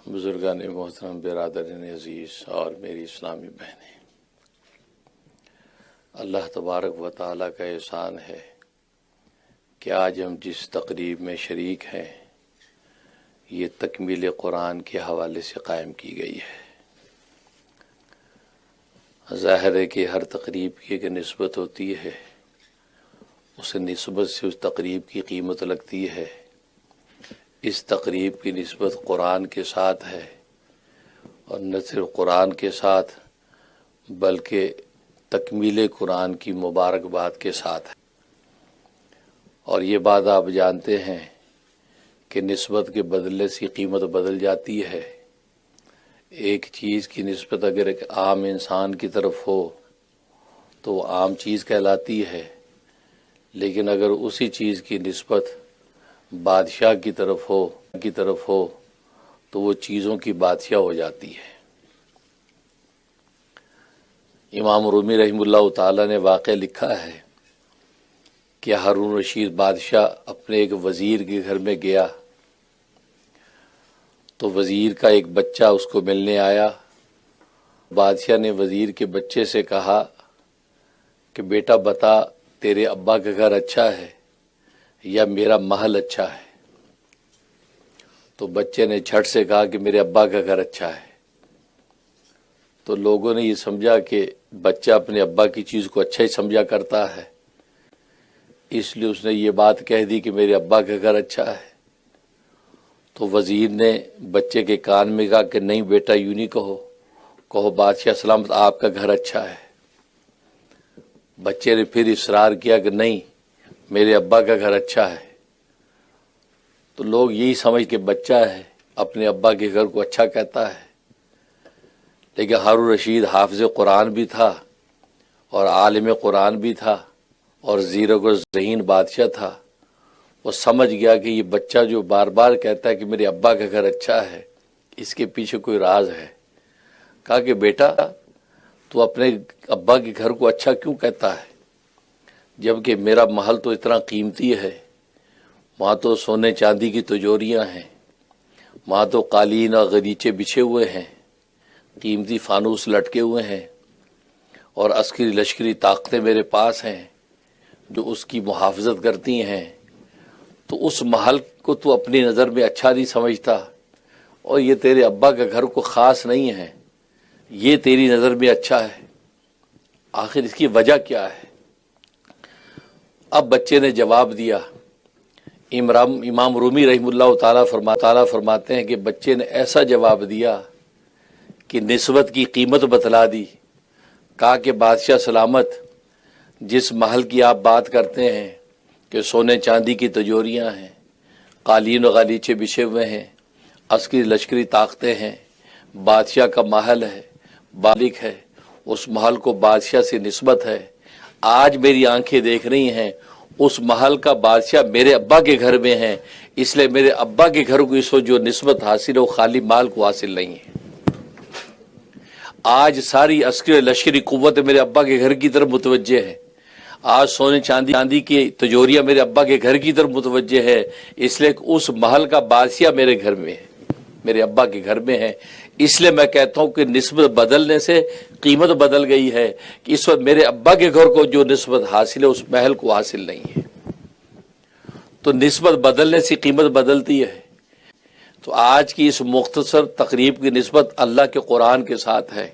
بزرگان محترم، برادران عزیز اور میری اسلامی بہنیں، اللہ تبارک و تعالیٰ کا احسان ہے کہ آج ہم جس تقریب میں شریک ہیں یہ تکمیل قرآن کے حوالے سے قائم کی گئی ہے۔ ظاہر ہے کہ ہر تقریب کی ایک نسبت ہوتی ہے، اس نسبت سے اس تقریب کی قیمت لگتی ہے۔ اس تقریب کی نسبت قرآن کے ساتھ ہے، اور نہ صرف قرآن کے ساتھ بلکہ تکمیل قرآن کی مبارکباد کے ساتھ ہے۔ اور یہ بات آپ جانتے ہیں کہ نسبت کے بدلنے سے قیمت بدل جاتی ہے۔ ایک چیز کی نسبت اگر ایک عام انسان کی طرف ہو تو وہ عام چیز کہلاتی ہے، لیکن اگر اسی چیز کی نسبت بادشاہ کی طرف ہو تو وہ چیزوں کی بادشاہ ہو جاتی ہے۔ امام رومی رحمہ اللہ تعالی نے واقعہ لکھا ہے کہ ہارون رشید بادشاہ اپنے ایک وزیر کے گھر میں گیا تو وزیر کا ایک بچہ اس کو ملنے آیا۔ بادشاہ نے وزیر کے بچے سے کہا کہ بیٹا بتا، تیرے ابا کا گھر اچھا ہے یا میرا محل اچھا ہے؟ تو بچے نے جھٹ سے کہا کہ میرے ابا کا گھر اچھا ہے۔ تو لوگوں نے یہ سمجھا کہ بچہ اپنے ابا کی چیز کو اچھا ہی سمجھا کرتا ہے، اس لیے اس نے یہ بات کہہ دی کہ میرے ابا کا گھر اچھا ہے۔ تو وزیر نے بچے کے کان میں کہا کہ نہیں بیٹا، یوں نہیں کہو بادشاہ سلامت آپ کا گھر اچھا ہے۔ بچے نے پھر اصرار کیا کہ نہیں، میرے ابا کا گھر اچھا ہے۔ تو لوگ یہی سمجھ کے بچہ ہے اپنے ابا کے گھر کو اچھا کہتا ہے، لیکن ہارون رشید حافظ قرآن بھی تھا اور عالم قرآن بھی تھا اور زیرک و ذہین بادشاہ تھا۔ وہ سمجھ گیا کہ یہ بچہ جو بار بار کہتا ہے کہ میرے ابا کا گھر اچھا ہے، اس کے پیچھے کوئی راز ہے۔ کہا کہ بیٹا تو اپنے ابا کے گھر کو اچھا کیوں کہتا ہے، جبکہ میرا محل تو اتنا قیمتی ہے، وہاں تو سونے چاندی کی تجوریاں ہیں، وہاں تو قالین اور غلیچے بچھے ہوئے ہیں، قیمتی فانوس لٹکے ہوئے ہیں، اور عسکری لشکری طاقتیں میرے پاس ہیں جو اس کی محافظت کرتی ہیں۔ تو اس محل کو تو اپنی نظر میں اچھا نہیں سمجھتا، اور یہ تیرے ابا کا گھر کو خاص نہیں ہے، یہ تیری نظر میں اچھا ہے۔ آخر اس کی وجہ کیا ہے؟ اب بچے نے جواب دیا۔ امام رومی رحمہ اللہ تعالیٰ فرماتے ہیں کہ بچے نے ایسا جواب دیا کہ نسبت کی قیمت بتلا دی۔ کہا کہ بادشاہ سلامت، جس محل کی آپ بات کرتے ہیں کہ سونے چاندی کی تجوریاں ہیں، قالین و غالیچے بچھے ہوئے ہیں، عسکری لشکری طاقتیں ہیں، بادشاہ کا محل ہے، بالک ہے، اس محل کو بادشاہ سے نسبت ہے۔ آج میری آنکھیں دیکھ رہی ہیں اس محل کا بادشاہ میرے ابا کے گھر میں ہے، اس لیے میرے ابا کے گھر کو اس وقت جو نسبت حاصل ہے وہ خالی مال کو حاصل نہیں ہے۔ آج ساری عسکری لشکری قوت میرے ابا کے گھر کی طرف متوجہ ہے، آج سونے چاندی کی تجوریاں میرے ابا کے گھر کی طرف متوجہ ہے، اس لیے اس محل کا بادشاہ میرے گھر میں ہے، میرے ابا کے گھر میں ہے۔ اس لیے میں کہتا ہوں کہ نسبت بدلنے سے قیمت بدل گئی ہے، کہ اس وقت میرے ابا کے گھر کو جو نسبت حاصل ہے اس محل کو حاصل نہیں ہے۔ تو نسبت بدلنے سے قیمت بدلتی ہے۔ تو آج کی اس مختصر تقریب کی نسبت اللہ کے قرآن کے ساتھ ہے،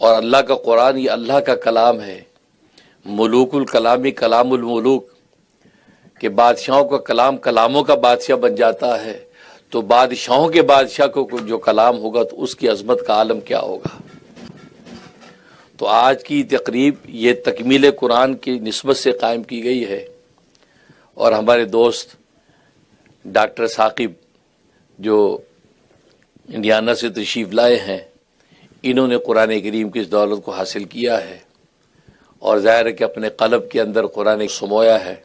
اور اللہ کا قرآن یہ اللہ کا کلام ہے، ملوک الکلامی کلام الملوک، کہ بادشاہوں کا کلام کلاموں کا بادشاہ بن جاتا ہے، تو بادشاہوں کے بادشاہ کو جو کلام ہوگا تو اس کی عظمت کا عالم کیا ہوگا۔ تو آج کی تقریب یہ تکمیل قرآن کی نسبت سے قائم کی گئی ہے، اور ہمارے دوست ڈاکٹر ثاقب جو انڈیانا سے تشریف لائے ہیں، انہوں نے قرآن کریم کی اس دولت کو حاصل کیا ہے، اور ظاہر ہے کہ اپنے قلب کے اندر قرآن سمویا ہے۔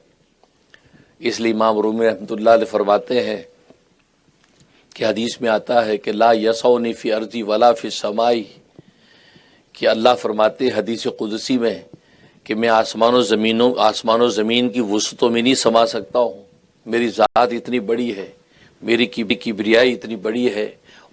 اس لیے امام رومی رحمۃ اللہ علیہ فرماتے ہیں کہ حدیث میں آتا ہے کہ لا یسعنی فی ارضی ولا فی السماء، کہ اللہ فرماتے حدیث قدسی میں کہ میں آسمان و زمین کی وسعتوں میں نہیں سما سکتا ہوں، میری ذات اتنی بڑی ہے، میری کبریائی اتنی بڑی ہے،